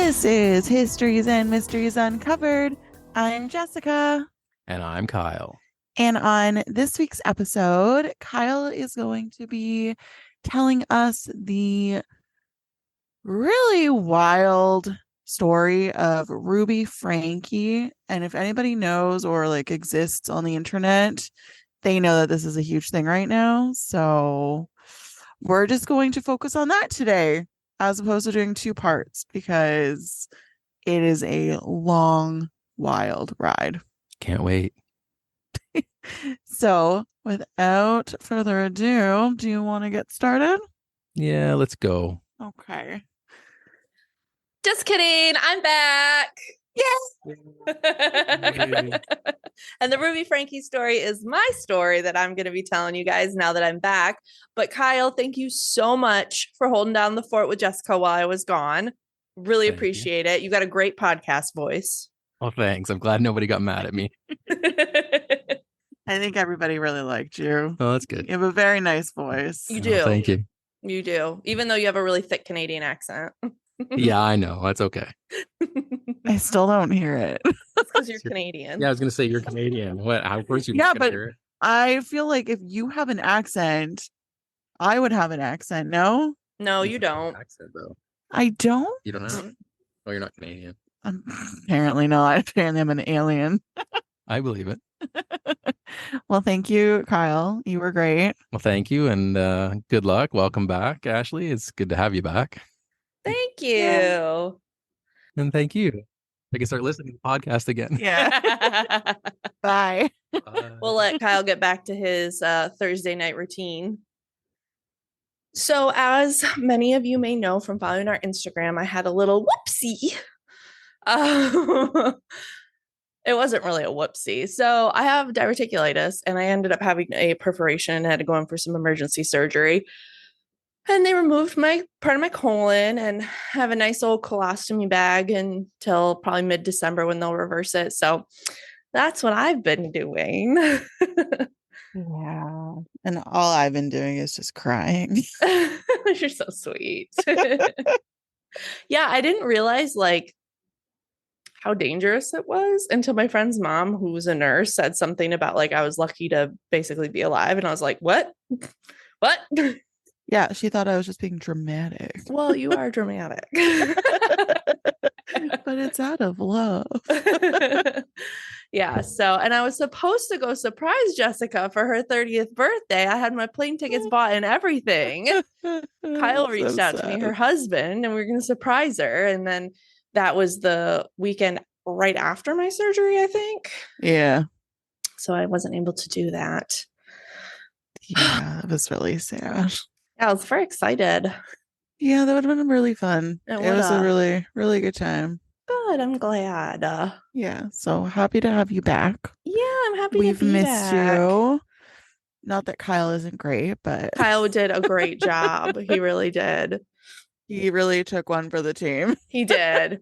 This is Histories and Mysteries Uncovered. I'm Jessica. And I'm Kyle. And on this week's episode, Kyle is going to be telling us the really wild story of Ruby Franke. And if anybody knows or exists on the internet, they know that this is a huge thing right now. So we're just going to focus on that today, as opposed to doing two parts, because it is a long, wild ride. Can't wait. So, without further ado, do you want to get started? Yeah, let's go. Okay. Just kidding. I'm back. Yes. And the Ruby Franke story is my story that I'm going to be telling you guys now that I'm back. But Kyle, thank you so much for holding down the fort with Jessica while I was gone. Really appreciate it. You got a great podcast voice. Oh, thanks. I'm glad nobody got mad at me. I think everybody really liked you. Oh, that's good. You have a very nice voice. You do. Oh, thank you. You do. Even though you have a really thick Canadian accent. Yeah, I know. That's okay. I still don't hear it. That's because you're Canadian. Yeah, I was going to say you're Canadian. What? How course you? Yeah, but I feel like if you have an accent, I would have an accent. No? No, you don't. Accent, though. I don't? You don't have? Oh, you're not Canadian. Apparently not. Apparently I'm an alien. I believe it. Well, thank you, Kyle. You were great. Well, thank you, and good luck. Welcome back, Ashley. It's good to have you back. Thank you. Yeah. And thank you. I can start listening to the podcast again. Yeah. Bye. We'll let Kyle get back to his Thursday night routine. So, as many of you may know from following our Instagram, I had a little whoopsie. It wasn't really a whoopsie. So I have diverticulitis and I ended up having a perforation and had to go in for some emergency surgery. And they removed part of my colon and have a nice old colostomy bag until probably mid-December when they'll reverse it. So that's what I've been doing. Yeah. And all I've been doing is just crying. You're so sweet. Yeah, I didn't realize how dangerous it was until my friend's mom, who was a nurse, said something about I was lucky to basically be alive. And I was like, what? What? Yeah, she thought I was just being dramatic. Well, you are dramatic. But it's out of love. Yeah. So, and I was supposed to go surprise Jessica for her 30th birthday. I had my plane tickets bought and everything. Kyle reached out to me, her husband, and we were going to surprise her. And then that was the weekend right after my surgery, I think. Yeah. So I wasn't able to do that. Yeah, it was really sad. I was very excited. Yeah, that would have been really fun. It was a really, really good time. Good. I'm glad. Yeah. So happy to have you back. Yeah, I'm happy We've to be missed back. you. Not that Kyle isn't great, but Kyle did a great job. He really did. He really took one for the team. He did.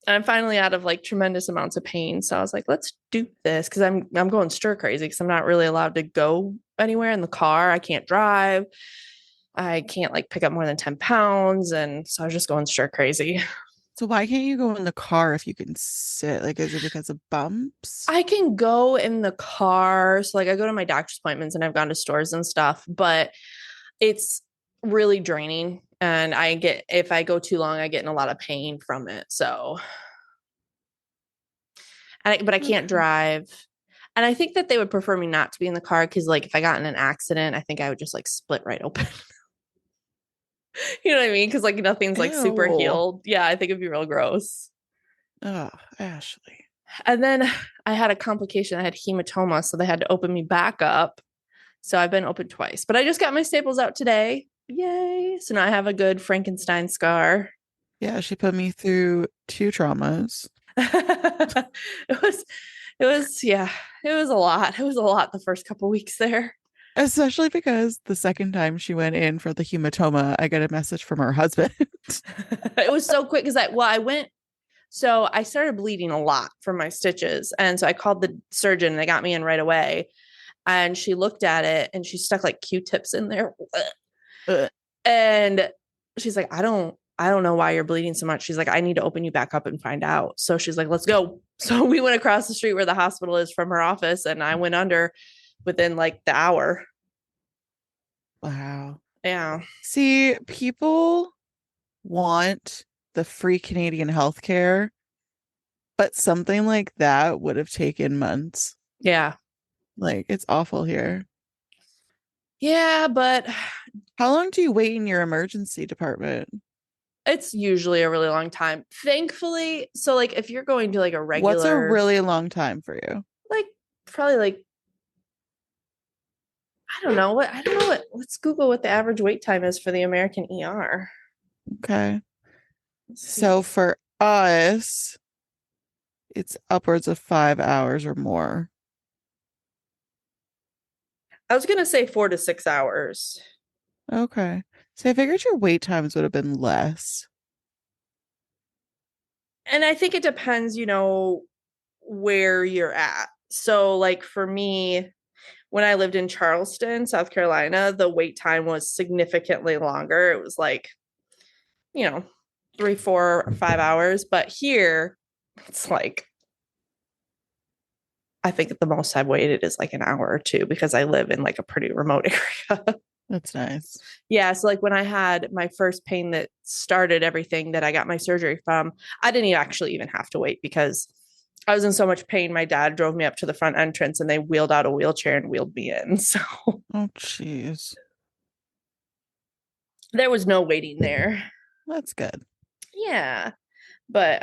And I'm finally out of tremendous amounts of pain. So I was like, let's do this, because I'm going stir crazy because I'm not really allowed to go anywhere in the car. I can't drive. I can't pick up more than 10 pounds. And so I was just going stir crazy. So why can't you go in the car if you can sit? Is it because of bumps? I can go in the car. So I go to my doctor's appointments and I've gone to stores and stuff, but it's really draining. And if I go too long, I get in a lot of pain from it. So, but I can't drive. And I think that they would prefer me not to be in the car because if I got in an accident, I think I would just split right open. You know what I mean? Because nothing's super healed. Yeah, I think it'd be real gross. Oh, Ashley. And then I had a complication. I had hematoma, so they had to open me back up. So I've been open twice, but I just got my staples out today. Yay. So now I have a good Frankenstein scar. Yeah, she put me through 2 traumas. It was a lot. It was a lot the first couple weeks there. Especially because the second time she went in for the hematoma, I got a message from her husband. It was so quick because I started bleeding a lot from my stitches. And so I called the surgeon and they got me in right away. And she looked at it and she stuck Q-tips in there. And she's like, I don't I don't know why you're bleeding so much. She's like, I need to open you back up and find out. So she's like, let's go. So we went across the street where the hospital is from her office, and I went under within like the hour. Wow. Yeah. See, people want the free Canadian healthcare, but something like that would have taken months. Yeah. Like, it's awful here. Yeah, but How long do you wait in your emergency department? it's usually a really long time. Thankfully, so like if you're going to like a regular, What's a really long time for you? like probably like I don't know what let's Google what the average wait time is for the American ER. Okay. So for us, it's upwards of 5 hours or more. I was gonna say 4 to 6 hours. Okay. So I figured your wait times would have been less. And I think it depends, where you're at. So like for me, when I lived in Charleston, South Carolina, the wait time was significantly longer. It was like, 3, 4, 5 hours. But here, it's like, I think the most I've waited is like an hour or two because I live in like a pretty remote area. That's nice. Yeah. So like when I had my first pain that started everything that I got my surgery from, I didn't actually even have to wait because I was in so much pain. My dad drove me up to the front entrance and they wheeled out a wheelchair and wheeled me in. So Oh, jeez. there was no waiting there. That's good. Yeah. But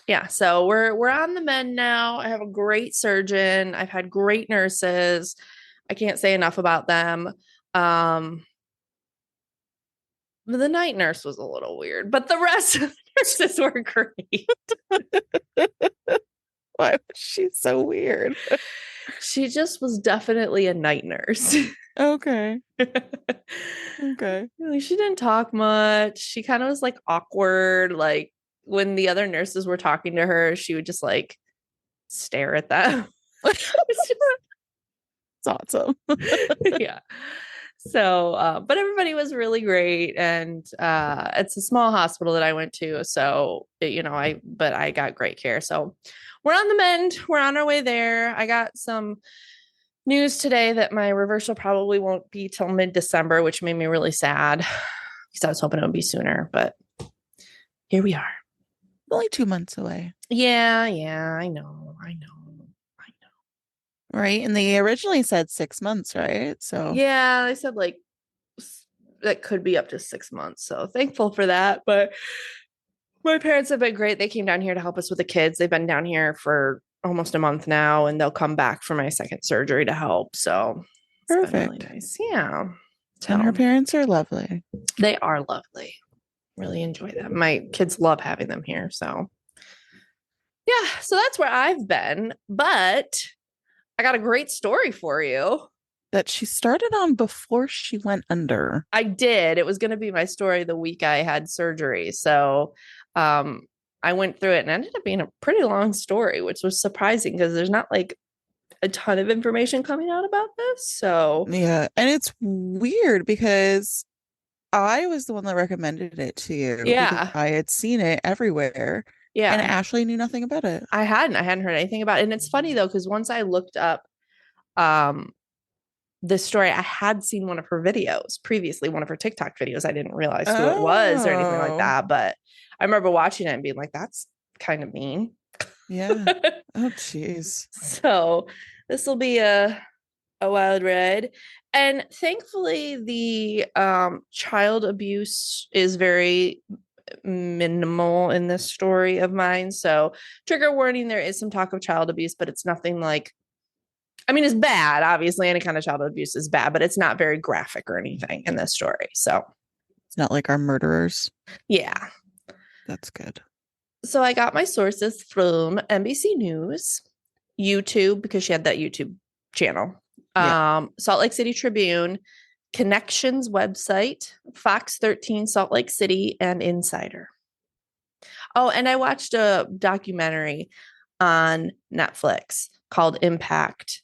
yeah, so we're on the mend now. I have a great surgeon. I've had great nurses. I can't say enough about them. The night nurse was a little weird, but the rest of the nurses were great. Why was she so weird? She just was definitely a night nurse. Okay. Okay. She didn't talk much. She kind of was like awkward. Like when the other nurses were talking to her, she would just like stare at them. It's awesome. Yeah. So, but everybody was really great, and it's a small hospital that I went to, so I got great care. So we're on the mend. We're on our way there. I got some news today that my reversal probably won't be till mid-December, which made me really sad because I was hoping it would be sooner, but here we are. Only 2 months away. Yeah, I know. Right. And they originally said 6 months, right? So Yeah, they said like that could be up to 6 months. So thankful for that. But my parents have been great. They came down here to help us with the kids. They've been down here for almost a month now, and they'll come back for my second surgery to help. So it's been really perfect. nice. Yeah. And her So parents are lovely. they are lovely. Really enjoy them. My kids love having them here. So yeah, so that's where I've been. But I got a great story for you. That she started on before she went under. I did. It was going to be my story the week I had surgery. So I went through it and it ended up being a pretty long story, which was surprising because there's not like a ton of information coming out about this. So Yeah. And it's weird because I was the one that recommended it to you yeah, because I had seen it everywhere. yeah. And Ashley knew nothing about it. I hadn't heard anything about it. And it's funny though, because once I looked up this story, I had seen one of her videos previously, one of her TikTok videos. I didn't realize who it was or anything like that. But I remember watching it and being like, that's kind of mean. Yeah. Oh, jeez. So this will be a wild ride. And thankfully, the child abuse is very minimal in this story of mine. So trigger warning, there is some talk of child abuse, but it's nothing like, I mean, it's bad. Obviously, any kind of child abuse is bad, but it's not very graphic or anything in this story. So It's not like our murderers. yeah. That's good. So I got my sources from NBC News, YouTube, because she had that YouTube channel, Yeah. Salt Lake City Tribune, Connections website, Fox 13 Salt Lake City, and Insider. Oh, and I watched a documentary on Netflix called Impact,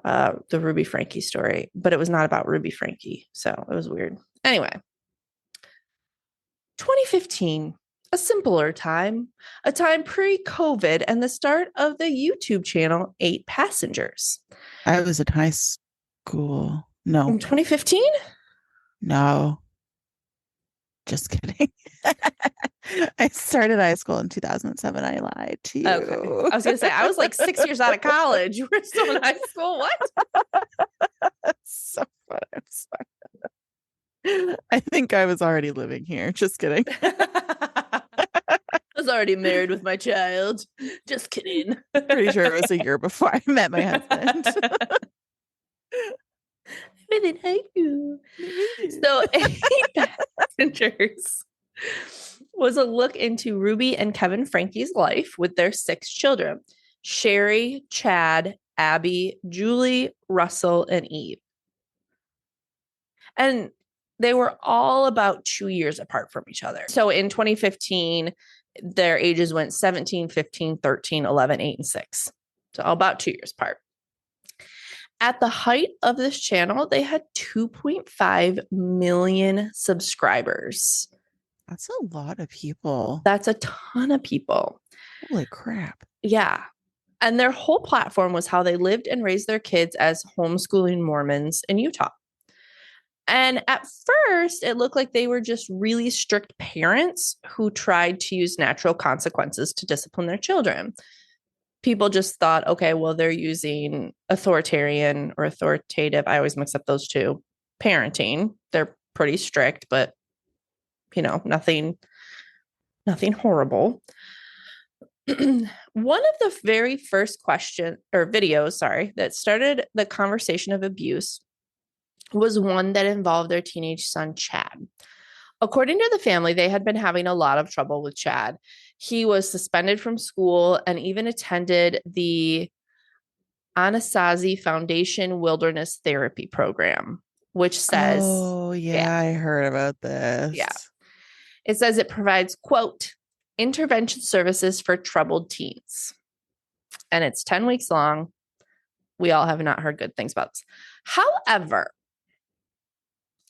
the Ruby Franke story, but it was not about Ruby Franke, so it was weird. Anyway, 2015, a simpler time, a time pre-COVID and the start of the YouTube channel 8 Passengers. I was in high school. In No, 2015? no, just kidding. I started high school in 2007. I lied to Okay. you. I was going to say, I was like 6 years out of college. You were still in high school. What? That's so fun. I'm sorry. I think I was already living here. Just kidding. I was already married with my child. Just kidding. Pretty sure it was a year before I met my husband. Within high school. So, 8 Passengers was a look into Ruby and Kevin Franke's life with their 6 children: Sherry, Chad, Abby, Julie, Russell, and Eve. And they were all about 2 years apart from each other. So in 2015, their ages went 17, 15, 13, 11, 8, and 6. So all about 2 years apart. At the height of this channel, they had 2.5 million subscribers. That's a lot of people. That's a ton of people. Holy crap. Yeah. And their whole platform was how they lived and raised their kids as homeschooling Mormons in Utah. And at first, it looked like they were just really strict parents who tried to use natural consequences to discipline their children. People just thought, okay, well, they're using authoritarian or authoritative. I always mix up those two. Parenting. They're pretty strict, but nothing horrible. One of the very first videos, that started the conversation of abuse was one that involved their teenage son, Chad. According to the family, they had been having a lot of trouble with Chad. He was suspended from school and even attended the Anasazi Foundation Wilderness Therapy Program, which says... Oh, yeah, I heard about this. Yeah. It says it provides, quote, intervention services for troubled teens. And it's 10 weeks long. We all have not heard good things about this. However,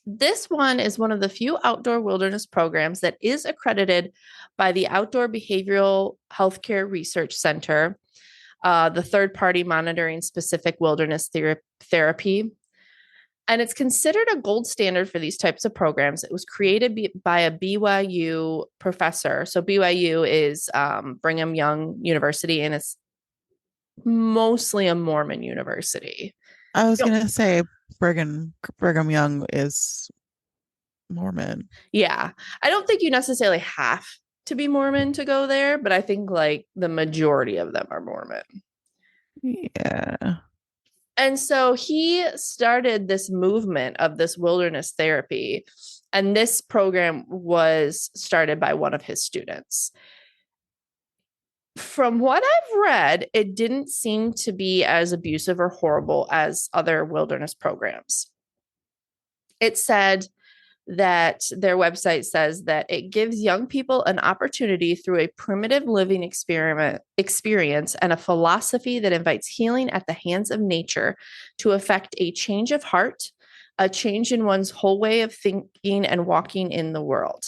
this one is one of the few outdoor wilderness programs that is accredited by the Outdoor Behavioral Healthcare Research Center, the third party monitoring specific wilderness therapy. And it's considered a gold standard for these types of programs. It was created by a BYU professor. So BYU is Brigham Young University, and it's mostly a Mormon university. I was going to say Brigham Young is Mormon. Yeah. I don't think you necessarily have to be Mormon to go there, but I think like the majority of them are Mormon. Yeah. And so he started this movement of this wilderness therapy, and this program was started by one of his students. From what I've read, it didn't seem to be as abusive or horrible as other wilderness programs. It said that their website says that it gives young people an opportunity through a primitive living experience and a philosophy that invites healing at the hands of nature to effect a change of heart, a change in one's whole way of thinking and walking in the world.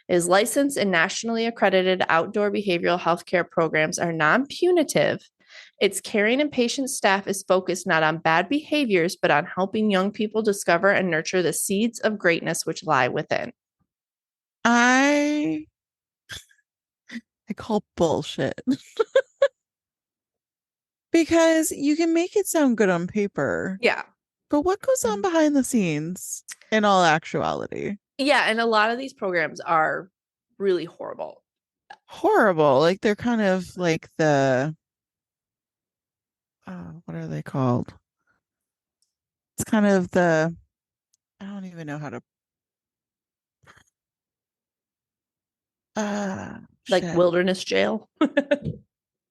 It is licensed and nationally accredited outdoor behavioral healthcare programs are non-punitive. Its caring and patient staff is focused not on bad behaviors, but on helping young people discover and nurture the seeds of greatness which lie within. I call bullshit. Because you can make it sound good on paper. Yeah. But what goes on behind the scenes in all actuality? Yeah, and a lot of these programs are really horrible. Horrible. Like they're kind of like the what are they called? It's kind of the I don't even know how to like shit. wilderness jail.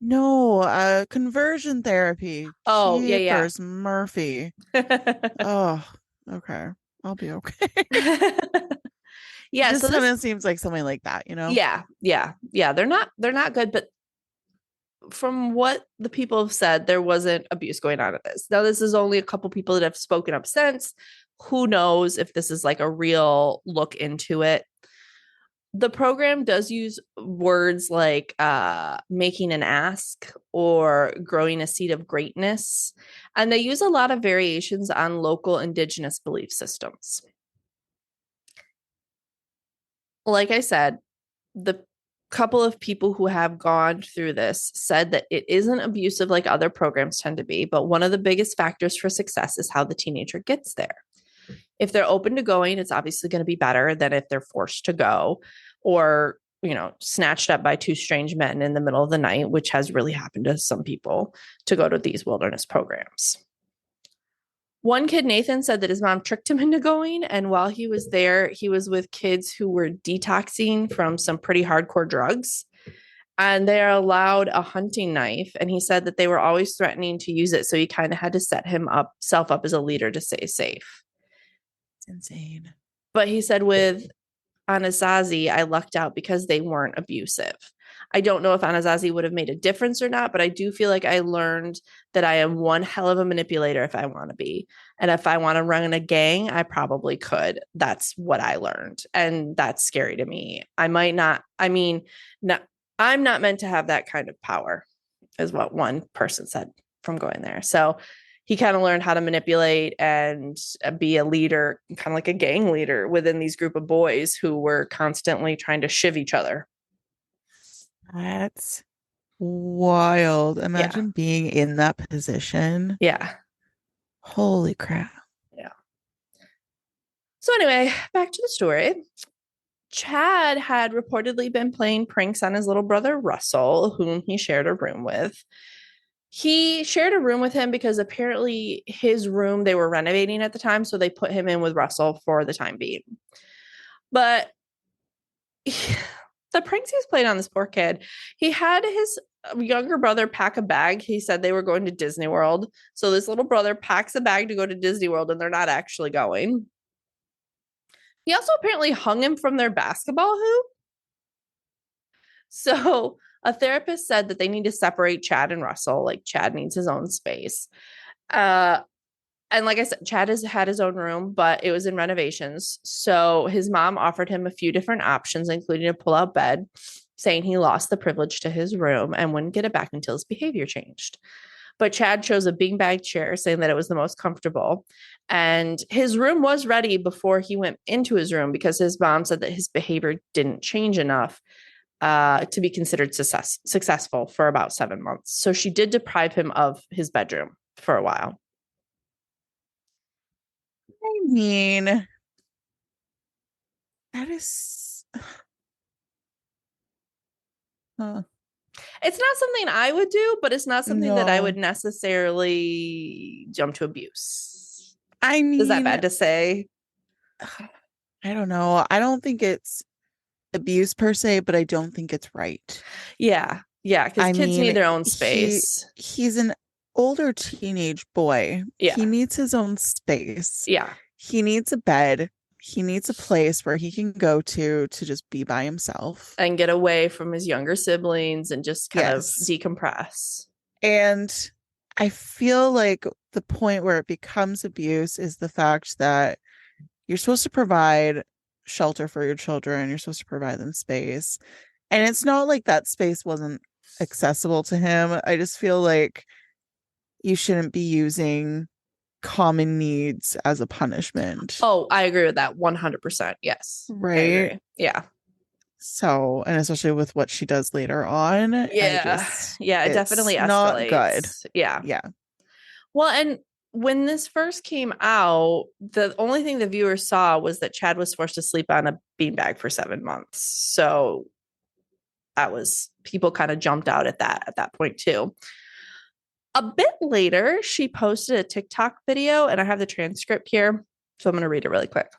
No, conversion therapy. Oh, yeah. Jeepers Murphy. Oh, okay. I'll be okay. Yeah, This so kind of seems like something like that, you know? Yeah. They're not good, but from what the people have said, there wasn't abuse going on at this. Now, this is only a couple people that have spoken up since. Who knows if this is like a real look into it? the program does use words like making an ask or growing a seed of greatness. And they use a lot of variations on local indigenous belief systems. Like I said, the couple of people who have gone through this said that it isn't abusive like other programs tend to be, but one of the biggest factors for success is how the teenager gets there. If they're open to going, it's obviously going to be better than if they're forced to go or, snatched up by two strange men in the middle of the night, which has really happened to some people to go to these wilderness programs. One kid, Nathan, said that his mom tricked him into going. And while he was there, he was with kids who were detoxing from some pretty hardcore drugs. And they are allowed a hunting knife. And he said that they were always threatening to use it. So he kind of had to set himself up as a leader to stay safe. It's insane. But he said with Anasazi, I lucked out because they weren't abusive. I don't know if Anasazi would have made a difference or not, but I do feel like I learned that I am one hell of a manipulator if I want to be. And if I want to run a gang, I probably could. That's what I learned. And that's scary to me. I'm not meant to have that kind of power, is what one person said from going there. So he kind of learned how to manipulate and be a leader, kind of like a gang leader within these group of boys who were constantly trying to shiv each other. That's wild. Imagine being in that position. Yeah. Holy crap. Yeah. So anyway, back to the story. Chad had reportedly been playing pranks on his little brother, Russell, whom he shared a room with. He shared a room with him because apparently his room, they were renovating at the time, so they put him in with Russell for the time being. But the pranks he was playing on this poor kid, he had his younger brother pack a bag. He said they were going to Disney World. So this little brother packs a bag to go to Disney World, and they're not actually going. He also apparently hung him from their basketball hoop. So a therapist said that they need to separate Chad and Russell. Like Chad needs his own space. And like I said, Chad has had his own room, but it was in renovations. So his mom offered him a few different options, including a pull-out bed, saying he lost the privilege to his room and wouldn't get it back until his behavior changed. But Chad chose a beanbag chair, saying that it was the most comfortable. And his room was ready before he went into his room because his mom said that his behavior didn't change enough to be considered successful for about 7 months. So she did deprive him of his bedroom for a while. I mean, that is... It's not something I would do, but it's not something that I would necessarily jump to abuse. I mean... Is that bad to say? I don't know. I don't think it's abuse per se, but I don't think it's right. Yeah, because kids need their own space. He's an older teenage boy. Yeah. He needs his own space. Yeah. He needs a bed. He needs a place where he can go to just be by himself. And get away from his younger siblings and just kind of decompress. And I feel like the point where it becomes abuse is the fact that you're supposed to provide shelter for your children. You're supposed to provide them space. And it's not like that space wasn't accessible to him. I just feel like you shouldn't be using common needs as a punishment. Oh, I agree with that 100%. Yes. Right? Yeah. So, and especially with what she does later on. Yeah. It definitely escalates. Not good. Yeah. Yeah. Well, and when this first came out, the only thing the viewers saw was that Chad was forced to sleep on a beanbag for 7 months. So people kind of jumped out at that point too. A bit later, she posted a TikTok video, and I have the transcript here, so I'm going to read it really quick.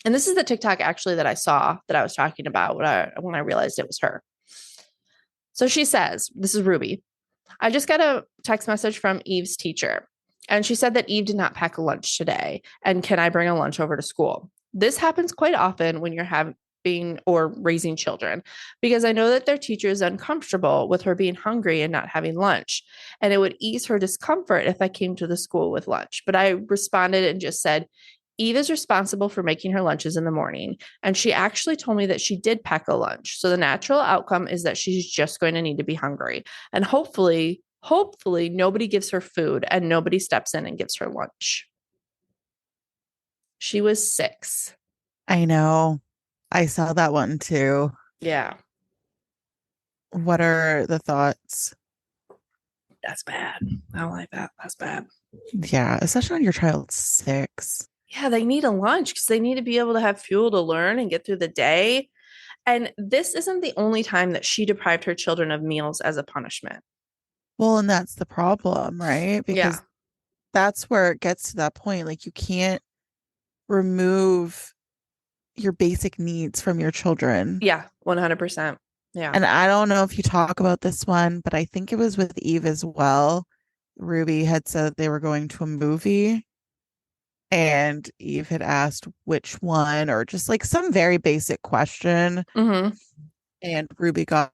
And this is the TikTok actually that I saw that I was talking about when I realized it was her. So she says, this is Ruby. I just got a text message from Eve's teacher, and she said that Eve did not pack a lunch today, and can I bring a lunch over to school? This happens quite often when you're having or raising children, because I know that their teacher is uncomfortable with her being hungry and not having lunch, and it would ease her discomfort if I came to the school with lunch. But I responded and just said, Eve is responsible for making her lunches in the morning. And she actually told me that she did pack a lunch. So the natural outcome is that she's just going to need to be hungry. And hopefully nobody gives her food and nobody steps in and gives her lunch. She was 6. I know. I saw that one too. Yeah. What are the thoughts? That's bad. I don't like that. That's bad. Yeah, especially when your child's 6. Yeah, they need a lunch because they need to be able to have fuel to learn and get through the day. And this isn't the only time that she deprived her children of meals as a punishment. Well, and that's the problem, right? Yeah. Because that's where it gets to that point. Like, you can't remove your basic needs from your children. Yeah, 100%. Yeah. And I don't know if you talk about this one, but I think it was with Eve as well. Ruby had said they were going to a movie, and Eve had asked which one, or just like some very basic question. Mm-hmm. And Ruby got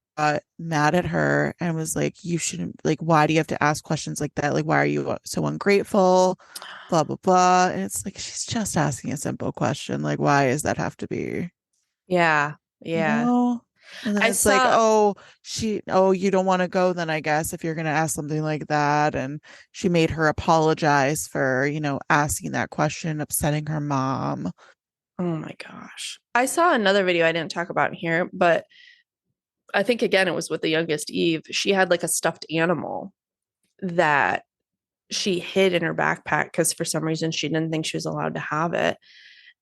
mad at her and was like, you shouldn't, like, why do you have to ask questions like that? Like, why are you so ungrateful? Blah, blah, blah. And it's like, she's just asking a simple question. Like, why does that have to be? Yeah. You Yeah. know? And then I it's like, saw, oh, you don't want to go then, I guess, if you're going to ask something like that. And she made her apologize for, asking that question, upsetting her mom. oh my gosh. I saw another video I didn't talk about here, but I think again, it was with the youngest Eve. She had like a stuffed animal that she hid in her backpack because for some reason she didn't think she was allowed to have it.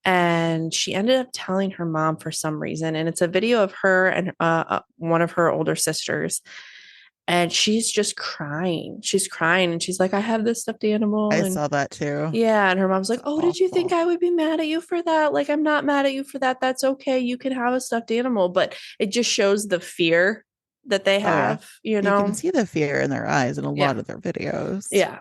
And she ended up telling her mom for some reason. And it's a video of her and one of her older sisters. And she's just crying. She's crying. And she's like, I have this stuffed animal. I And saw that too. yeah. And her mom's like, oh, did you think Awful. I would be mad at you for that? Like, I'm not mad at you for that. That's okay. You can have a stuffed animal. But it just shows the fear that they Oh, yeah. have, you You can know? see the fear in their eyes in a lot Yeah. of their videos. Yeah.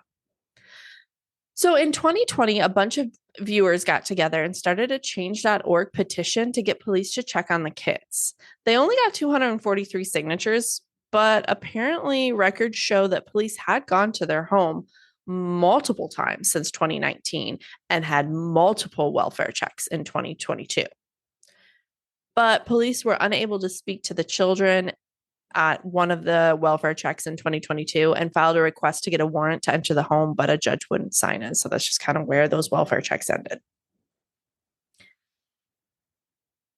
So in 2020, a bunch of viewers got together and started a change.org petition to get police to check on the kids. They only got 243 signatures, but apparently records show that police had gone to their home multiple times since 2019 and had multiple welfare checks in 2022. But police were unable to speak to the children at one of the welfare checks in 2022 and filed a request to get a warrant to enter the home, but a judge wouldn't sign it. So that's just kind of where those welfare checks ended.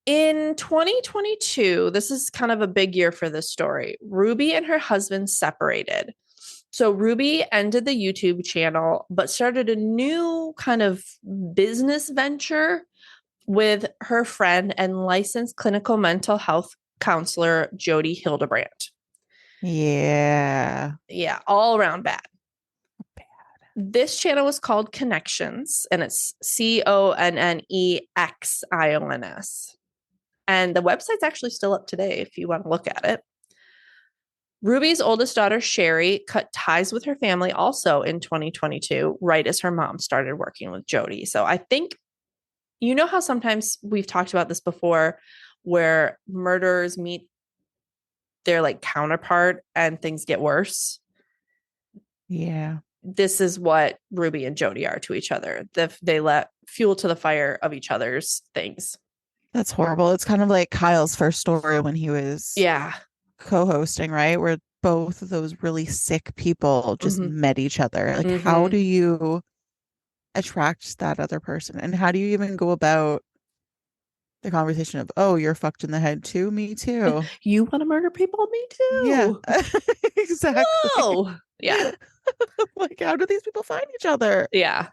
In 2022, this is kind of a big year for this story. Ruby and her husband separated. So Ruby ended the YouTube channel, but started a new kind of business venture with her friend and licensed clinical mental health counselor, Jody Hildebrandt. Yeah. Yeah, all around bad. This channel was called Connections, and it's CONNEXIONS. And the website's actually still up today if you want to look at it. Ruby's oldest daughter, Sherry, cut ties with her family also in 2022, right as her mom started working with Jody. So I think, you know how sometimes we've talked about this before, where murderers meet their like counterpart and things get worse? Yeah. This is what Ruby and Jody are to each other. They let fuel to the fire of each other's things. That's horrible. It's kind of like Kyle's first story when he was co-hosting, right? Where both of those really sick people just met each other. Like, how do you attract that other person? And how do you even go about the conversation of, oh, you're fucked in the head too? Me too. You want to murder people? Me too. Yeah. Exactly. Whoa. Yeah. Like, how do these people find each other? Yeah.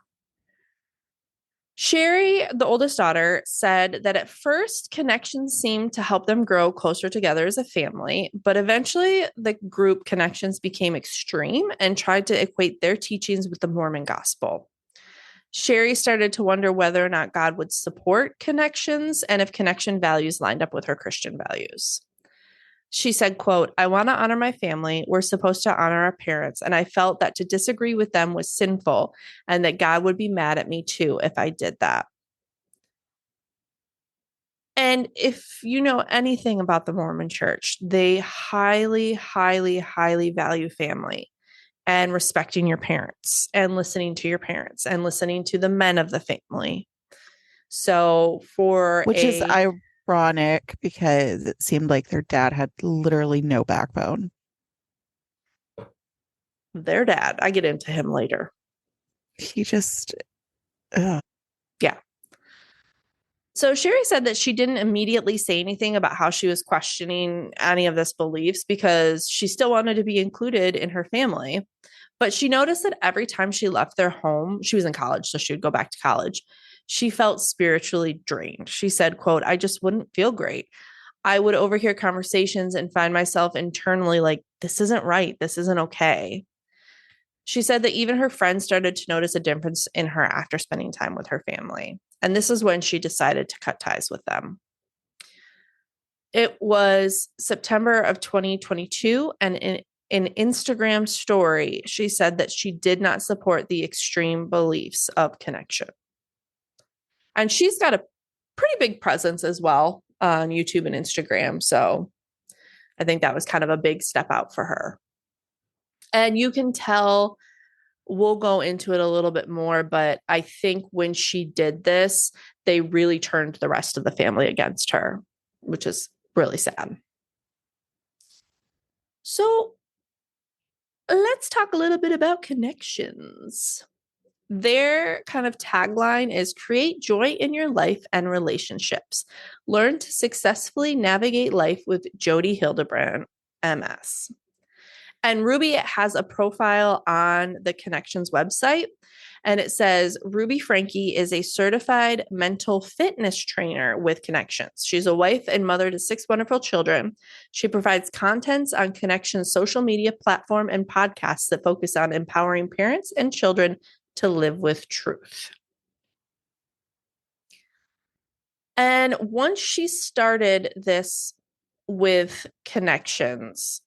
Sherry, the oldest daughter, said that at first connections seemed to help them grow closer together as a family, but eventually the group connections became extreme and tried to equate their teachings with the Mormon gospel. Sherry started to wonder whether or not God would support connections and if connection values lined up with her Christian values. She said, quote, I want to honor my family. We're supposed to honor our parents. And I felt that to disagree with them was sinful and that God would be mad at me too if I did that. And if you know anything about the Mormon church, they highly, highly, highly value family and respecting your parents and listening to your parents and listening to the men of the family. So for Which is ironic because it seemed like their dad had literally no backbone. their dad, I get into him later. He just, ugh. Yeah. So Sherry said that she didn't immediately say anything about how she was questioning any of this beliefs because she still wanted to be included in her family. But she noticed that every time she left their home, she was in college, so she would go back to college. She felt spiritually drained. She said, quote, I just wouldn't feel great. I would overhear conversations and find myself internally like, this isn't right. This isn't okay. She said that even her friends started to notice a difference in her after spending time with her family. And this is when she decided to cut ties with them. It was September of 2022. And in an Instagram story, she said that she did not support the extreme beliefs of connection. And she's got a pretty big presence as well on YouTube and Instagram. So I think that was kind of a big step out for her. And you can tell, we'll go into it a little bit more, but I think when she did this, they really turned the rest of the family against her, which is really sad. So let's talk a little bit about connections. Their kind of tagline is create joy in your life and relationships. Learn to successfully navigate life with Jody Hildebrand, MS. And Ruby has a profile on the Connections website. And it says Ruby Franke is a certified mental fitness trainer with Connections. She's a wife and mother to 6 wonderful children. She provides contents on Connections' social media platform and podcasts that focus on empowering parents and children to live with truth. And once she started this with Connections,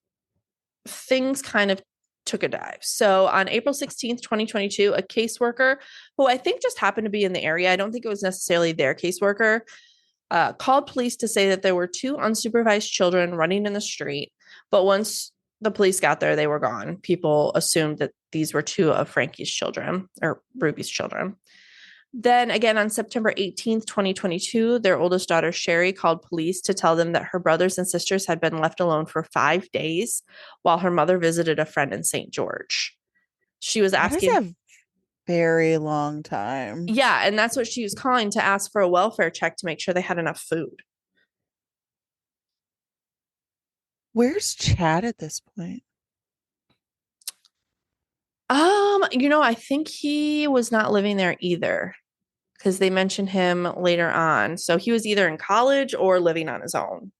things kind of took a dive. So on April 16th, 2022, a caseworker who I think just happened to be in the area, I don't think it was necessarily their caseworker, called police to say that there were 2 unsupervised children running in the street. But once the police got there, they were gone. People assumed that these were 2 of Franke's children or Ruby's children. Then again, on September 18th, 2022, their oldest daughter, Sherry, called police to tell them that her brothers and sisters had been left alone for 5 days while her mother visited a friend in St. George. She was That is asking. a very long time. Yeah, and that's what she was calling to ask for a welfare check to make sure they had enough food. Where's Chad at this point? I think he was not living there either because they mentioned him later on. So he was either in college or living on his own.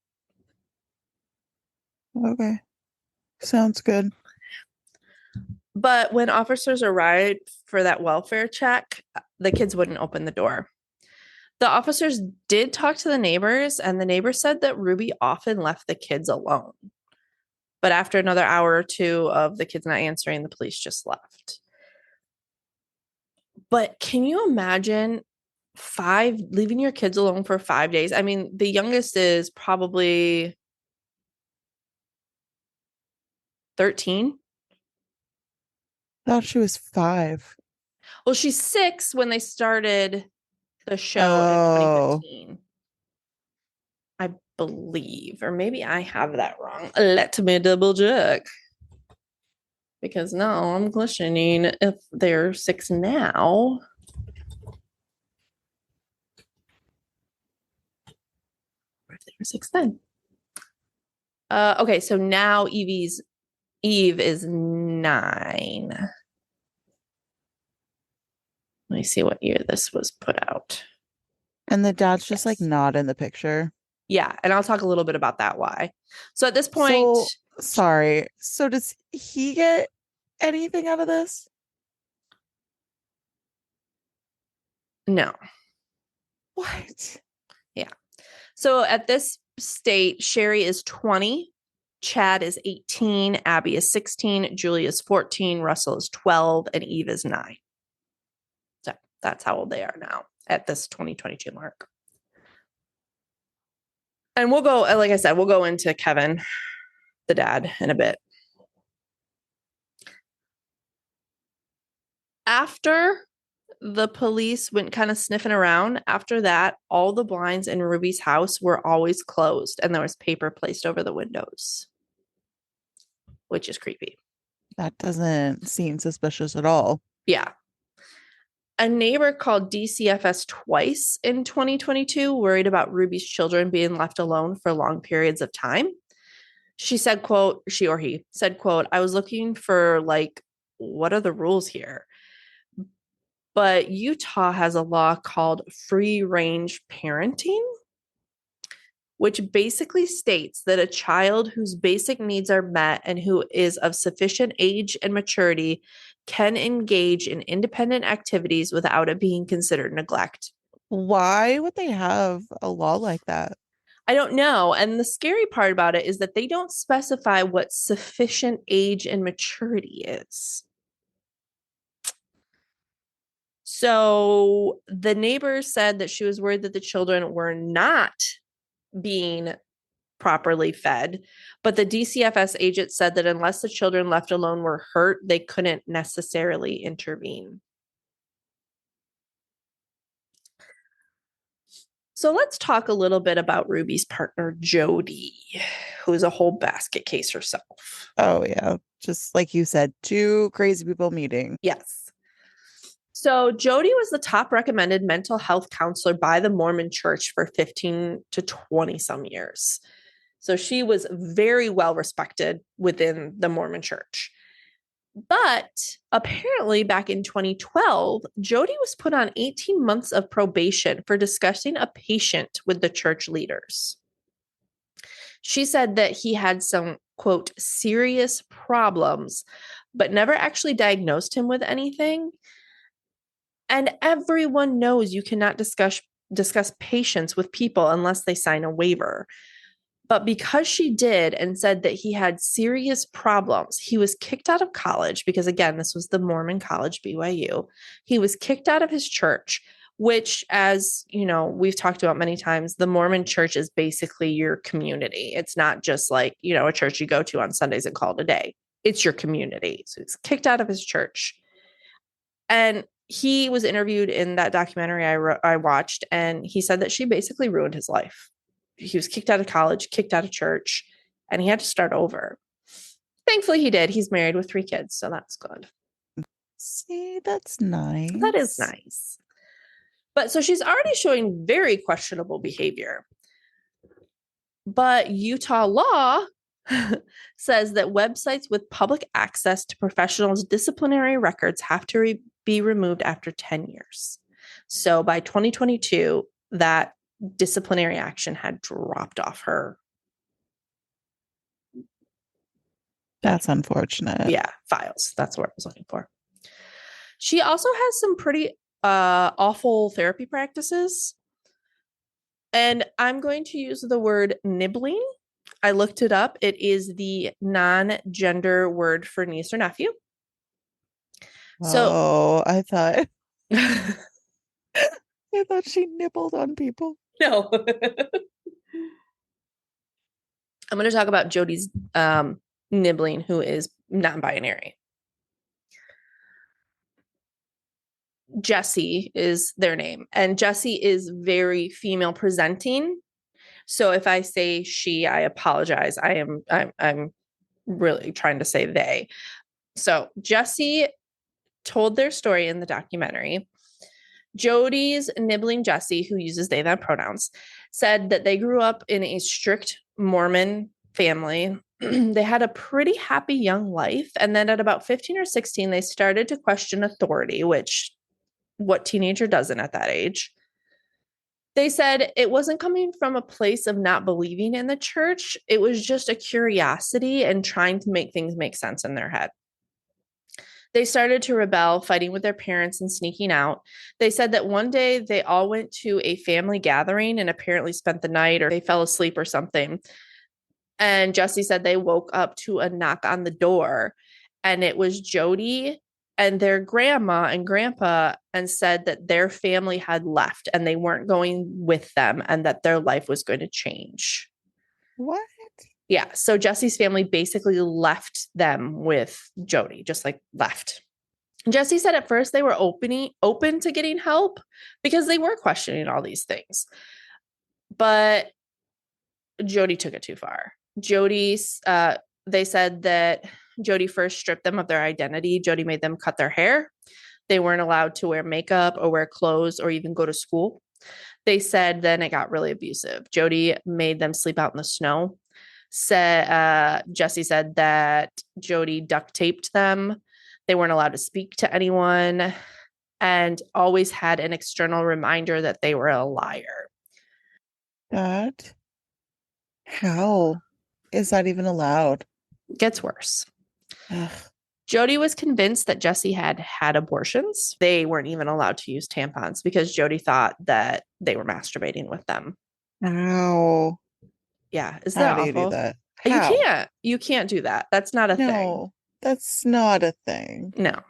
Okay. Sounds good. But when officers arrived for that welfare check, the kids wouldn't open the door. The officers did talk to the neighbors, and the neighbors said that Ruby often left the kids alone. But after another hour or 2 of the kids not answering, the police just left. But can you imagine leaving your kids alone for 5 days? I mean, the youngest is probably 13. Thought she was 5. Well, she's 6 when they started the show in 2015. I believe, or maybe I have that wrong. Let me double check. Because now I'm questioning if they're 6 now. Or if they were 6 then. Okay, so now Eve is 9. Let me see what year this was put out. And the dad's just like not in the picture. Yeah, and I'll talk a little bit about that why. So at this point, sorry. So does he get anything out of this? No. What? Yeah. So at this state, Sherry is 20, Chad is 18, Abby is 16, Julie is 14, Russell is 12, and Eve is 9. So that's how old they are now at this 2022 mark. And we'll go, like I said, we'll go into Kevin, the dad, in a bit. After the police went kind of sniffing around. After that, all the blinds in Ruby's house were always closed and there was paper placed over the windows, which is creepy. That doesn't seem suspicious at all. Yeah. A neighbor called DCFS twice in 2022, worried about Ruby's children being left alone for long periods of time. She said, quote, she or he said, quote, I was looking for like, what are the rules here? But Utah has a law called free range parenting, which basically states that a child whose basic needs are met and who is of sufficient age and maturity can engage in independent activities without it being considered neglect. Why would they have a law like that? I don't know. And the scary part about it is that they don't specify what sufficient age and maturity is. So the neighbor said that she was worried that the children were not being properly fed, but the DCFS agent said that unless the children left alone were hurt, they couldn't necessarily intervene. So let's talk a little bit about Ruby's partner, Jody, who's a whole basket case herself. Oh, yeah. Just like you said, two crazy people meeting. Yes. So Jody was the top recommended mental health counselor by the Mormon Church for 15 to 20 some years. So she was very well respected within the Mormon Church. But apparently back in 2012, Jody was put on 18 months of probation for discussing a patient with the church leaders. She said that he had some, quote, serious problems, but never actually diagnosed him with anything. And everyone knows you cannot discuss patients with people unless they sign a waiver. But because she did and said that he had serious problems, he was kicked out of college because, again, this was the Mormon college, BYU. He was kicked out of his church, which, as you know, we've talked about many times, the Mormon church is basically your community. It's not just like, you know, a church you go to on Sundays and call it a day. It's your community. So he's kicked out of his church. And he was interviewed in that documentary I watched, and he said that she basically ruined his life. He was kicked out of college, kicked out of church, and he had to start over. Thankfully, he did. He's married with 3 kids, so that's good. See, that's nice. That is nice. But so she's already showing very questionable behavior. But Utah law says that websites with public access to professionals' disciplinary records have to be removed after 10 years. So by 2022, that disciplinary action had dropped off her. That's unfortunate. Yeah, files. That's what I was looking for. She also has some pretty awful therapy practices. And I'm going to use the word nibbling. I looked it up. It is the non-gender word for niece or nephew. So I thought she nibbled on people. No. I'm going to talk about Jody's nibbling, who is non-binary. Jessie is their name, and Jessie is very female presenting. So if I say she, I apologize. I'm really trying to say they. So Jessie told their story in the documentary. Jody's nibbling Jessie, who uses they, them pronouns, said that they grew up in a strict Mormon family. They had a pretty happy young life. And then at about 15 or 16, they started to question authority, which what teenager doesn't at that age. They said it wasn't coming from a place of not believing in the church. It was just a curiosity and trying to make things make sense in their head. They started to rebel, fighting with their parents and sneaking out. They said that one day they all went to a family gathering and apparently spent the night, or they fell asleep or something. And Jessie said they woke up to a knock on the door, and it was Jody and their grandma and grandpa, and said that their family had left and they weren't going with them and that their life was going to change. What? Yeah. So Jessie's family basically left them with Jody, just like left. Jesse said at first they were open to getting help because they were questioning all these things. But Jody took it too far. They said that Jody first stripped them of their identity. Jody made them cut their hair. They weren't allowed to wear makeup or wear clothes or even go to school. They said then it got really abusive. Jody made them sleep out in the snow. Jesse said that Jody duct taped them. They weren't allowed to speak to anyone and always had an external reminder that they were a liar. How is that even allowed? Gets worse. Ugh. Jody was convinced that Jesse had had abortions. They weren't even allowed to use tampons because Jody thought that they were masturbating with them. How? Yeah, is How that do you do awful? that? You How? can't. You can't do that. That's not a thing. No, that's not a thing. No,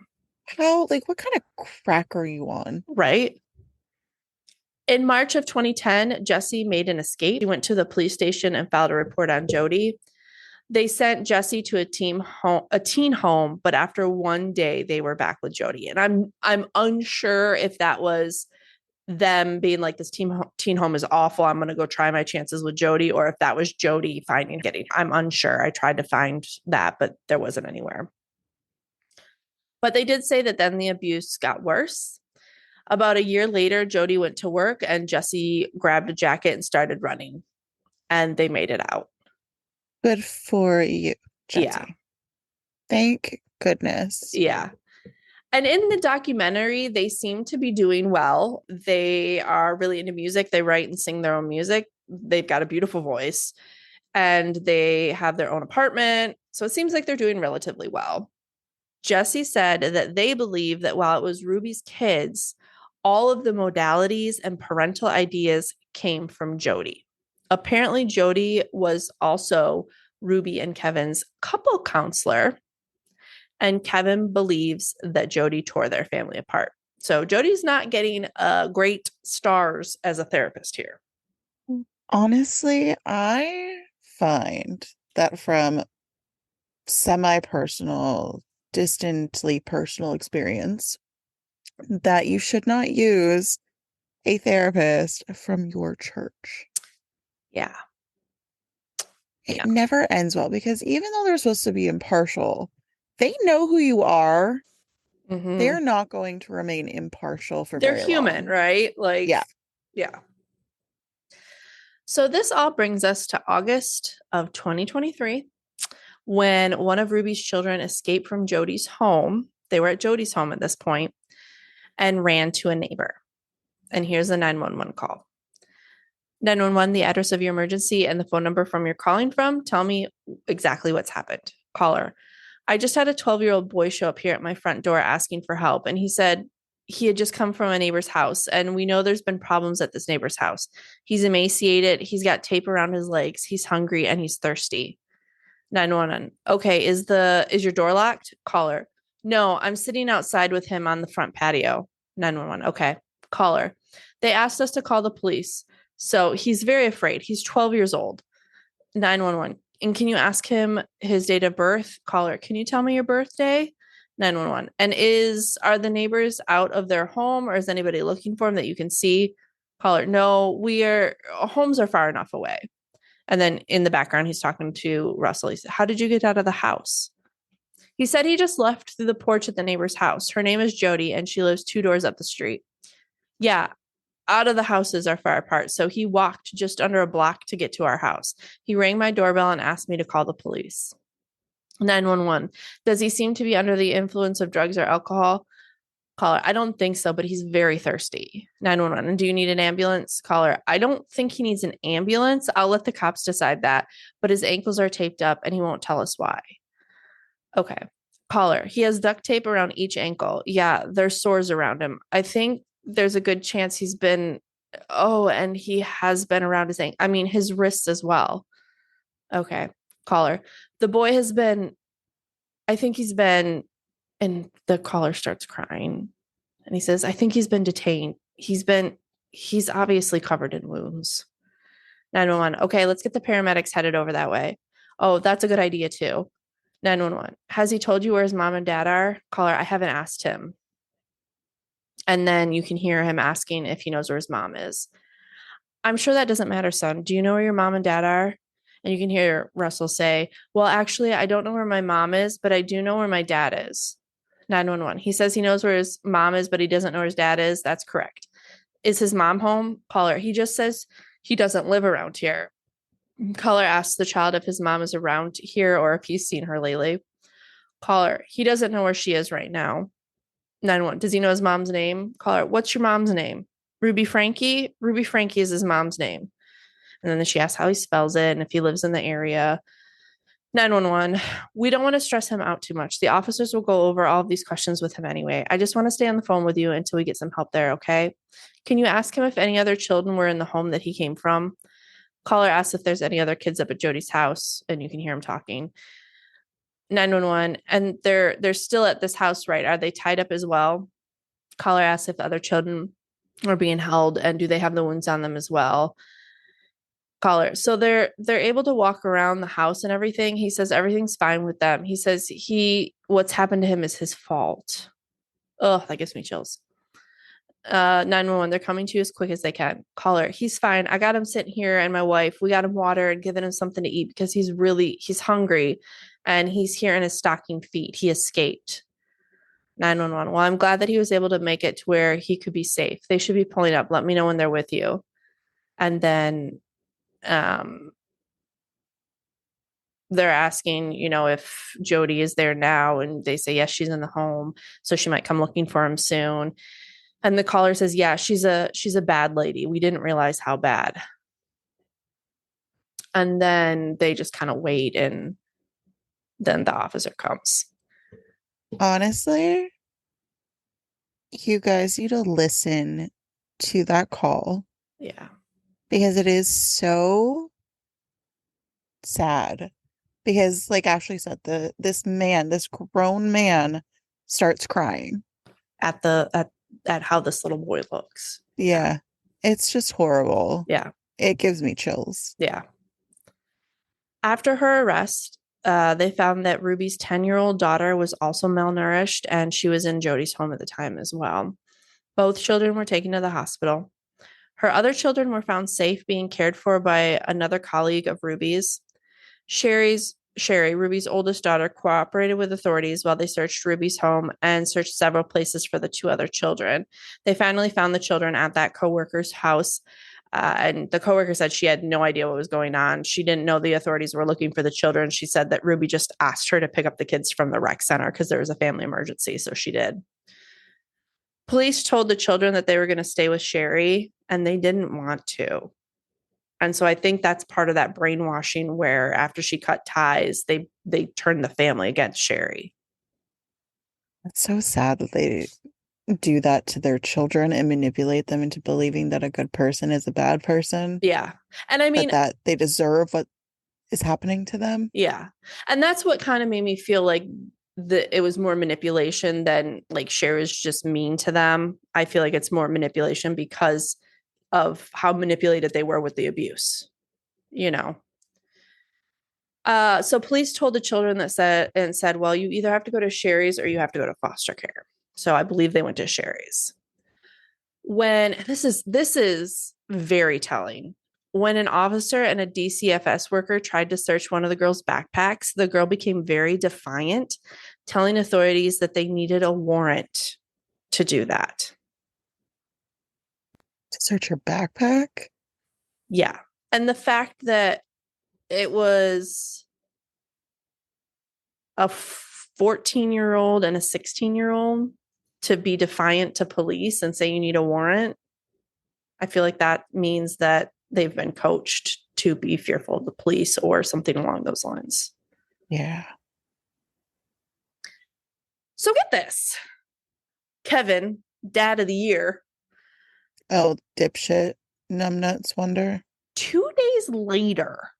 How? Like, what kind of crack are you on? right? In March of 2010, Jesse made an escape. He went to the police station and filed a report on Jody. They sent Jesse to a teen home, but after one day, they were back with Jody. And I'm unsure if that was them being like, this teen home is awful. I'm going to go try my chances with Jody, or if that was Jody getting. I'm unsure. I tried to find that, but there wasn't anywhere. But they did say that then the abuse got worse. About a year later, Jody went to work and Jesse grabbed a jacket and started running, and they made it out. Good for you, Jesse. Yeah. Thank goodness. Yeah. And in the documentary, they seem to be doing well. They are really into music. They write and sing their own music. They've got a beautiful voice and they have their own apartment. So it seems like they're doing relatively well. Jesse said that they believe that while it was Ruby's kids, all of the modalities and parental ideas came from Jody. Apparently, Jody was also Ruby and Kevin's couple counselor, and Kevin believes that Jody tore their family apart. So Jody's not getting great stars as a therapist here. Honestly, I find that from semi-personal, distantly personal experience, that you should not use a therapist from your church. Yeah. It never ends well because even though they're supposed to be impartial, they know who you are. Mm-hmm. They're not going to remain impartial for They're very human, long. right? Like, yeah. So this all brings us to August of 2023, when one of Ruby's children escaped from Jody's home. They were at Jody's home at this point and ran to a neighbor. And here's the 911 call. 911, the address of your emergency and the phone number from you're calling from. Tell me exactly what's happened. Caller, I just had a 12-year-old boy show up here at my front door asking for help. And he said he had just come from a neighbor's house. And we know there's been problems at this neighbor's house. He's emaciated. He's got tape around his legs. He's hungry and he's thirsty. 911. Okay, is your door locked? Caller. No, I'm sitting outside with him on the front patio. 911. Okay. Caller. They asked us to call the police. So he's very afraid. He's 12 years old. 911. And can you ask him his date of birth? Caller. Can you tell me your birthday? 911. And are the neighbors out of their home, or is anybody looking for him that you can see? Caller. No, homes are far enough away. And then in the background, he's talking to Russell. He said, how did you get out of the house? He said he just left through the porch at the neighbor's house. Her name is Jody, and she lives 2 doors up the street. Yeah, out of the houses are far apart. So he walked just under a block to get to our house. He rang my doorbell and asked me to call the police. 911. Does he seem to be under the influence of drugs or alcohol? Caller, I don't think so, but he's very thirsty. 911. And do you need an ambulance? Caller, I don't think he needs an ambulance. I'll let the cops decide that, but his ankles are taped up and he won't tell us why. Okay. Caller, he has duct tape around each ankle. Yeah, there's sores around him. I think there's a good chance and he has been around his wrists as well. Okay. Caller, the boy and the caller starts crying and he says, I think he's been detained. He's obviously covered in wounds. 911. Okay, let's get the paramedics headed over that way. Oh, that's a good idea too. 911. Has he told you where his mom and dad are? Caller, I haven't asked him. And then you can hear him asking if he knows where his mom is. I'm sure that doesn't matter, son. Do you know where your mom and dad are? And you can hear Russell say, well, actually, I don't know where my mom is, but I do know where my dad is. 911. He says he knows where his mom is, but he doesn't know where his dad is. That's correct. Is his mom home? Caller, he just says he doesn't live around here. Caller asks the child if his mom is around here or if he's seen her lately. Caller, he doesn't know where she is right now. 911. Does he know his mom's name? Caller, what's your mom's name? Ruby Franke? Ruby Franke is his mom's name. And then she asks how he spells it and if he lives in the area. 911. We don't want to stress him out too much. The officers will go over all of these questions with him anyway. I just want to stay on the phone with you until we get some help there, okay? Can you ask him if any other children were in the home that he came from? Caller asks if there's any other kids up at Jody's house, and you can hear him talking. 911. And they're still at this house, right? Are they tied up as well? Caller asks if other children are being held and do they have the wounds on them as well? Caller. So they're able to walk around the house and everything. He says everything's fine with them. He says what's happened to him is his fault. Oh, that gives me chills. 911, they're coming to you as quick as they can. Caller, he's fine. I got him sitting here and my wife, we got him water and given him something to eat because he's hungry and he's here in his stocking feet. He escaped. 911. Well, I'm glad that he was able to make it to where he could be safe. They should be pulling up. Let me know when they're with you. And then they're asking, if Jody is there now, and they say yes, she's in the home, so she might come looking for him soon. And the caller says, yeah, she's a bad lady. We didn't realize how bad. And then they just kind of wait, and then the officer comes. Honestly, you guys need to listen to that call. Yeah. Because it is so sad. Because like Ashley said, this grown man starts crying At how this little boy looks. Yeah. It's just horrible. Yeah. It gives me chills. Yeah. After her arrest, they found that Ruby's 10-year-old daughter was also malnourished, and she was in Jody's home at the time as well. Both children were taken to the hospital. Her other children were found safe, being cared for by another colleague of Ruby's. Sherry, Ruby's oldest daughter, cooperated with authorities while they searched Ruby's home and searched several places for the two other children. They finally found the children at that coworker's house. And the coworker said she had no idea what was going on. She didn't know the authorities were looking for the children. She said that Ruby just asked her to pick up the kids from the rec center because there was a family emergency. So she did. Police told the children that they were going to stay with Sherry, and they didn't want to. And so I think that's part of that brainwashing where after she cut ties, they turned the family against Sherry. It's so sad that they do that to their children and manipulate them into believing that a good person is a bad person. Yeah. And I mean, that they deserve what is happening to them. Yeah. And that's what kind of made me feel like it was more manipulation than like Sherry's just mean to them. I feel like it's more manipulation because of how manipulated they were with the abuse, So police told the children that said, well, you either have to go to Sherry's or you have to go to foster care. So I believe they went to Sherry's. When this is very telling. When an officer and a DCFS worker tried to search one of the girl's backpacks, the girl became very defiant, telling authorities that they needed a warrant to do that. To search her backpack? Yeah. And the fact that it was a 14-year-old and a 16-year-old to be defiant to police and say you need a warrant, I feel like that means that they've been coached to be fearful of the police or something along those lines. Yeah. So get this. Kevin, dad of the year. Oh, dipshit. Numbnuts wonder. 2 days later,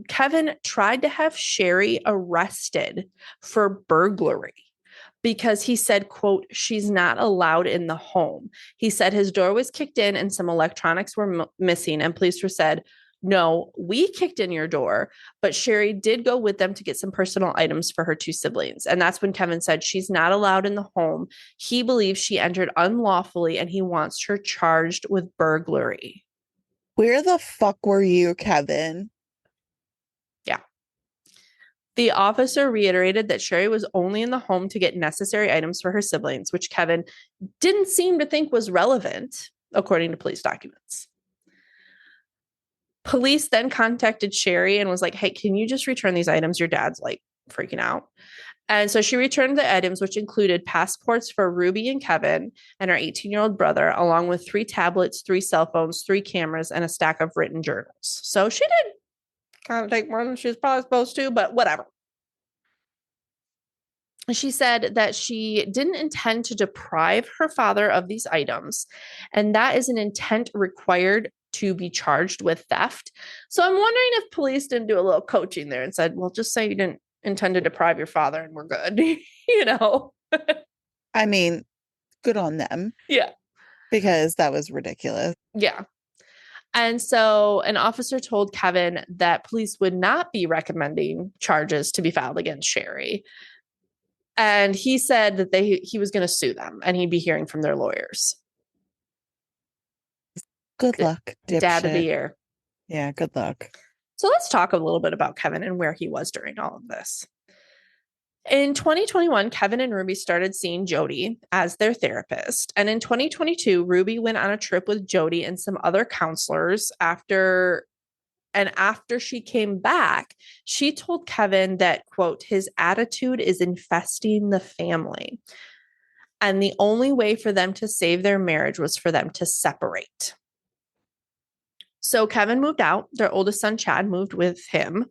Kevin tried to have Sherry arrested for burglary because he said, quote, she's not allowed in the home. He said his door was kicked in and some electronics were missing, and police were said, no, we kicked in your door, but Sherry did go with them to get some personal items for her two siblings. And that's when Kevin said she's not allowed in the home. He believes she entered unlawfully and he wants her charged with burglary. Where the fuck were you, Kevin? Yeah. The officer reiterated that Sherry was only in the home to get necessary items for her siblings, which Kevin didn't seem to think was relevant, according to police documents. Police then contacted Sherry and was like, hey, can you just return these items? Your dad's like freaking out. And so she returned the items, which included passports for Ruby and Kevin and her 18-year-old brother, along with 3 tablets, 3 cell phones, 3 cameras, and a stack of written journals. So she did kind of take more than she was probably supposed to, but whatever. She said that she didn't intend to deprive her father of these items, and that is an intent required to be charged with theft. So I'm wondering if police didn't do a little coaching there and said, well, just say you didn't intend to deprive your father and we're good. You know? I mean, good on them. Yeah. Because that was ridiculous. Yeah. And so an officer told Kevin that police would not be recommending charges to be filed against Sherry. And he said that he was going to sue them and he'd be hearing from their lawyers. Good luck, dipshit. Dad of the year. Yeah, good luck. So let's talk a little bit about Kevin and where he was during all of this. In 2021, Kevin and Ruby started seeing Jody as their therapist. And in 2022, Ruby went on a trip with Jody and some other counselors after she came back, she told Kevin that, quote, his attitude is infesting the family. And the only way for them to save their marriage was for them to separate. So Kevin moved out. Their oldest son, Chad, moved with him.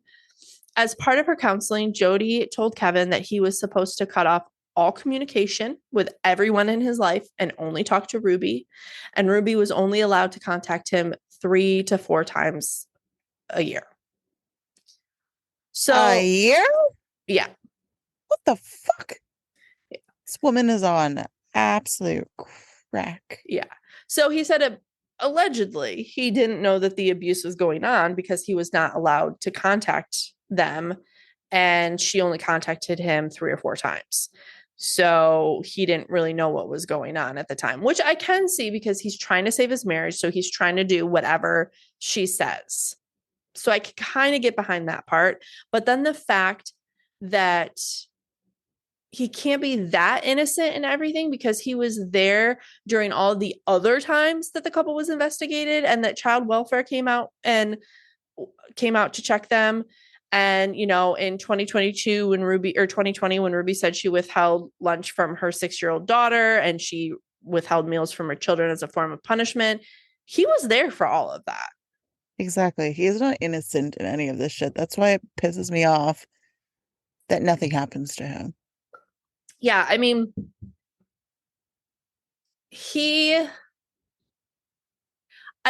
As part of her counseling, Jody told Kevin that he was supposed to cut off all communication with everyone in his life and only talk to Ruby. And Ruby was only allowed to contact him 3 to 4 times a year. So a year? Yeah. What the fuck? Yeah. This woman is on absolute crack. Yeah. So he said allegedly he didn't know that the abuse was going on because he was not allowed to contact them. And she only contacted him 3 or 4 times. So he didn't really know what was going on at the time, which I can see because he's trying to save his marriage. So he's trying to do whatever she says. So I can kind of get behind that part. But then the fact that he can't be that innocent in everything because he was there during all the other times that the couple was investigated and that child welfare came out to check them. And, you know, in 2022, when 2020, when Ruby said she withheld lunch from her 6-year-old daughter and she withheld meals from her children as a form of punishment, he was there for all of that. Exactly. He is not innocent in any of this shit. That's why it pisses me off that nothing happens to him. Yeah, I mean, I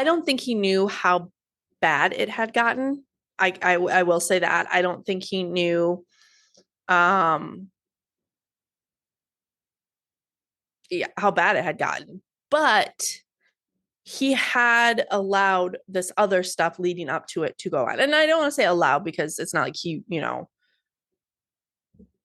don't think he knew how bad it had gotten. I will say that. I don't think he knew how bad it had gotten. But he had allowed this other stuff leading up to it to go on. And I don't want to say allowed because it's not like he,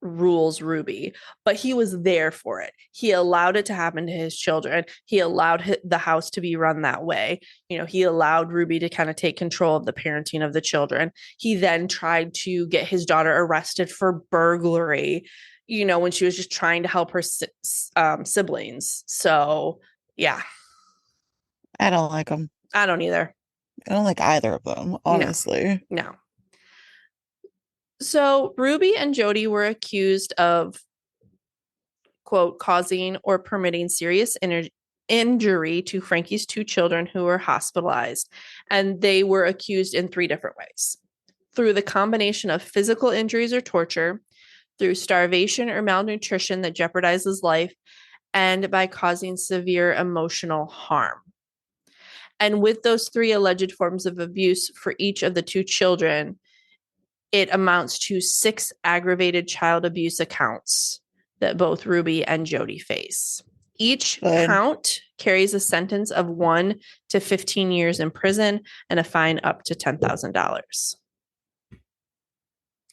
rules Ruby, but he was there for it. He allowed it to happen to his children. He allowed the house to be run that way. He allowed Ruby to kind of take control of the parenting of the children. He then tried to get his daughter arrested for burglary, when she was just trying to help her siblings. So, yeah. I don't like them. I don't either. I don't like either of them, honestly. No. So Ruby and Jody were accused of, quote, causing or permitting serious injury to Franke's 2 children who were hospitalized. And they were accused in 3 different ways: through the combination of physical injuries or torture, through starvation or malnutrition that jeopardizes life, and by causing severe emotional harm. And with those 3 alleged forms of abuse for each of the 2 children, it amounts to 6 aggravated child abuse accounts that both Ruby and Jody face. Each count carries a sentence of 1 to 15 years in prison and a fine up to $10,000.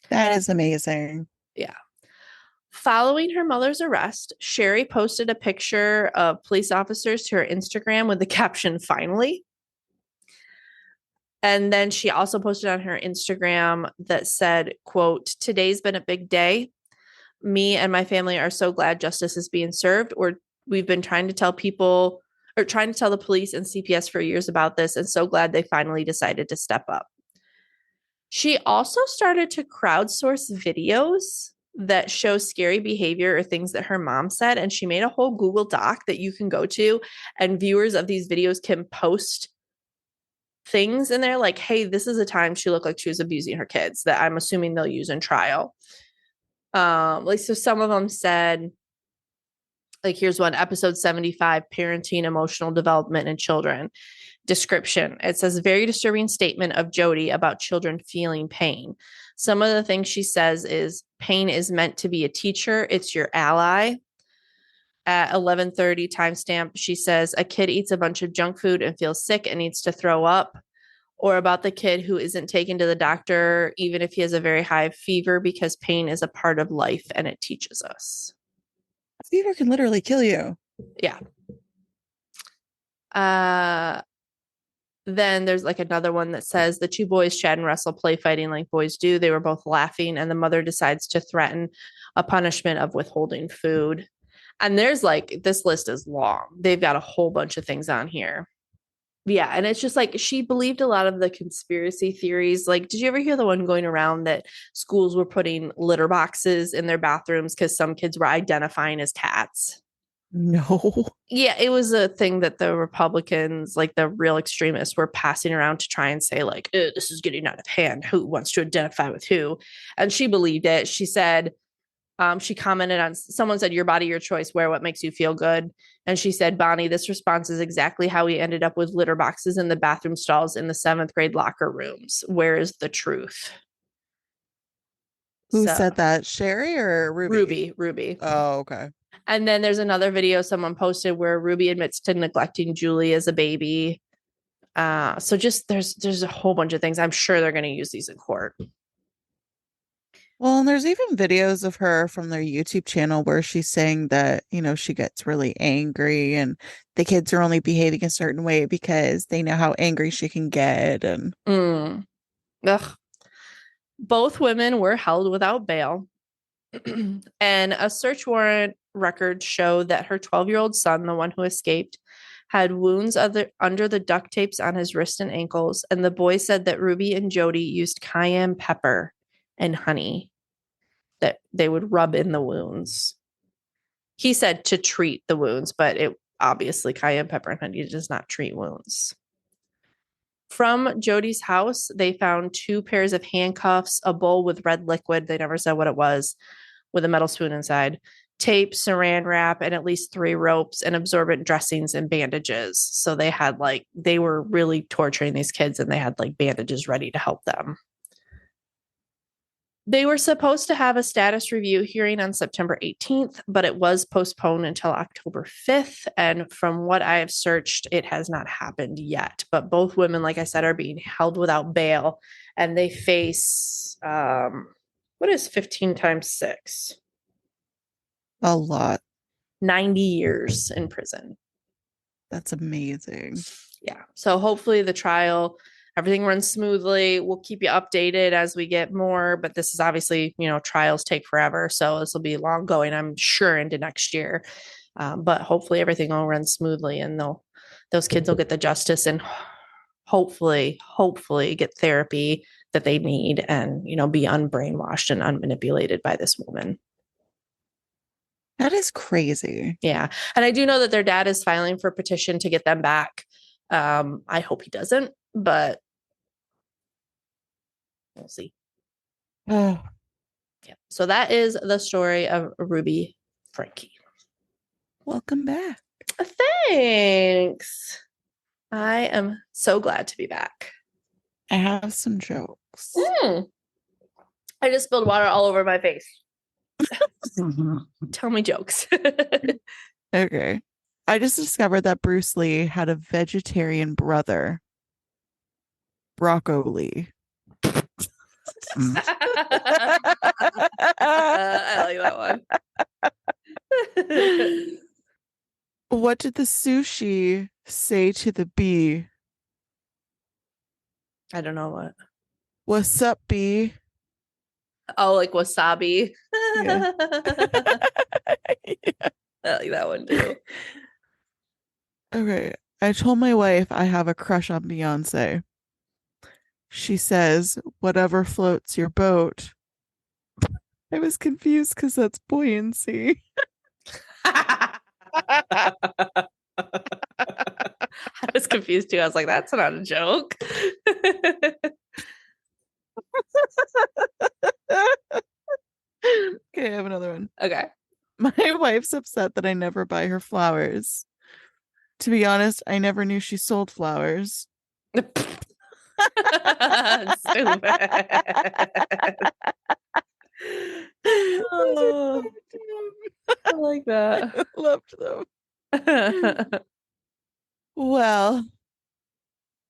That is amazing. Yeah. Following her mother's arrest, Sherry posted a picture of police officers to her Instagram with the caption, "Finally." And then she also posted on her Instagram that said, quote, "Today's been a big day. Me and my family are so glad justice is being served. We've been trying to tell people or trying to tell the police and CPS for years about this, and so glad they finally decided to step up." She also started to crowdsource videos that show scary behavior or things that her mom said. And she made a whole Google Doc that you can go to, and viewers of these videos can post things in there like, hey, this is a time she looked like she was abusing her kids, that I'm assuming they'll use in trial. So some of them said, like, here's one, episode 75, parenting, emotional development in children. Description. It says, very disturbing statement of Jody about children feeling pain. Some of the things she says is, pain is meant to be a teacher. It's your ally. At 11:30 timestamp, she says, a kid eats a bunch of junk food and feels sick and needs to throw up. Or about the kid who isn't taken to the doctor, even if he has a very high fever, because pain is a part of life and it teaches us. Fever can literally kill you. Yeah. Then there's like another one that says, the two boys, Chad and Russell, play fighting like boys do. They were both laughing, and the mother decides to threaten a punishment of withholding food. And there's like, this list is long. They've got a whole bunch of things on here. Yeah. And it's just like, she believed a lot of the conspiracy theories. Like, did you ever hear the one going around that schools were putting litter boxes in their bathrooms because some kids were identifying as cats? No. Yeah, it was a thing that the Republicans, like the real extremists, were passing around to try and say, like, this is getting out of hand. Who wants to identify with who? And she believed it. She said, she commented on, someone said, your body, your choice, wear what makes you feel good. And she said, Bonnie, this response is exactly how we ended up with litter boxes in the bathroom stalls in the 7th grade locker rooms. Where is the truth? Who said that? Sherry or Ruby? Ruby. Oh, okay. And then there's another video someone posted where Ruby admits to neglecting Julie as a baby. So just there's a whole bunch of things. I'm sure they're going to use these in court. Well, and there's even videos of her from their YouTube channel where she's saying that, she gets really angry and the kids are only behaving a certain way because they know how angry she can get. And Ugh. Both women were held without bail. And a search warrant records show that her 12-year-old son, the one who escaped, had wounds under the duct tapes on his wrist and ankles. And the boy said that Ruby and Jody used cayenne pepper and honey that they would rub in the wounds. He said to treat the wounds, but it obviously cayenne pepper and honey does not treat wounds. From Jody's house, they found 2 pairs of handcuffs, a bowl with red liquid, they never said what it was, with a metal spoon inside, tape, saran wrap, and at least 3 ropes and absorbent dressings and bandages. So they were really torturing these kids, and they had like bandages ready to help them. They were supposed to have a status review hearing on September 18th, but it was postponed until October 5th. And from what I have searched, it has not happened yet. But both women, like I said, are being held without bail, and they face, what is 15 times 6? a lot. 90 years in prison. That's amazing. Yeah. So hopefully the trial, everything runs smoothly. We'll keep you updated as we get more, but this is obviously, trials take forever. So this will be long going, I'm sure, into next year. But hopefully everything will run smoothly, and those kids will get the justice and hopefully get therapy that they need, and, be unbrainwashed and unmanipulated by this woman. That is crazy. Yeah. And I do know that their dad is filing for a petition to get them back. I hope he doesn't, but we'll see. Oh, Yeah. So that is the story of Ruby Franke. welcome back. Thanks. I am so glad to be back. I have some jokes. I just spilled water all over my face. Tell me jokes. Okay. I just discovered that Bruce Lee had a vegetarian brother, Broccoli. I like that one. What did the sushi say to the bee? I don't know what. What's up, bee? Oh, like wasabi. Yeah. I like that one too. Okay. I told my wife I have a crush on Beyonce. She says, whatever floats your boat. I was confused because that's buoyancy. I was confused too. I was like, that's not a joke. Okay, I have another one. Okay. My wife's upset that I never buy her flowers. To be honest, I never knew she sold flowers. Stupid. Oh, I like that. I loved them. Well,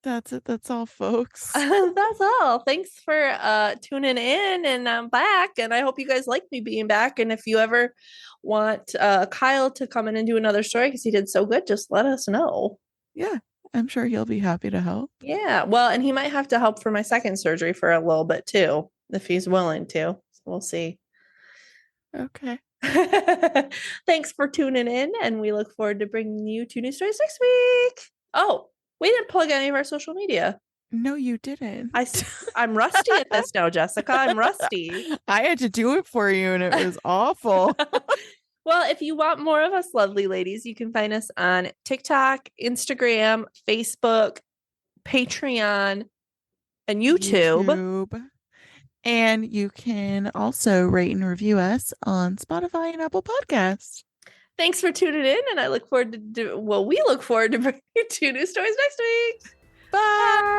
that's it. That's all, folks. That's all. Thanks for tuning in, and I'm back, and I hope you guys like me being back. And if you ever want Kyle to come in and do another story because he did so good, just let us know. Yeah, I'm sure he'll be happy to help. Yeah, well, and he might have to help for my second surgery for a little bit too, if he's willing to. So we'll see. Okay. Thanks for tuning in, and we look forward to bringing you 2 new stories next week. Oh, we didn't plug any of our social media. No, you didn't. I'm rusty at this now, Jessica. I'm rusty. I had to do it for you, and it was awful. Well, if you want more of us lovely ladies, you can find us on TikTok, Instagram, Facebook, Patreon, and YouTube. And you can also rate and review us on Spotify and Apple Podcasts. Thanks for tuning in, and I look forward to we look forward to bringing you 2 new stories next week. Bye.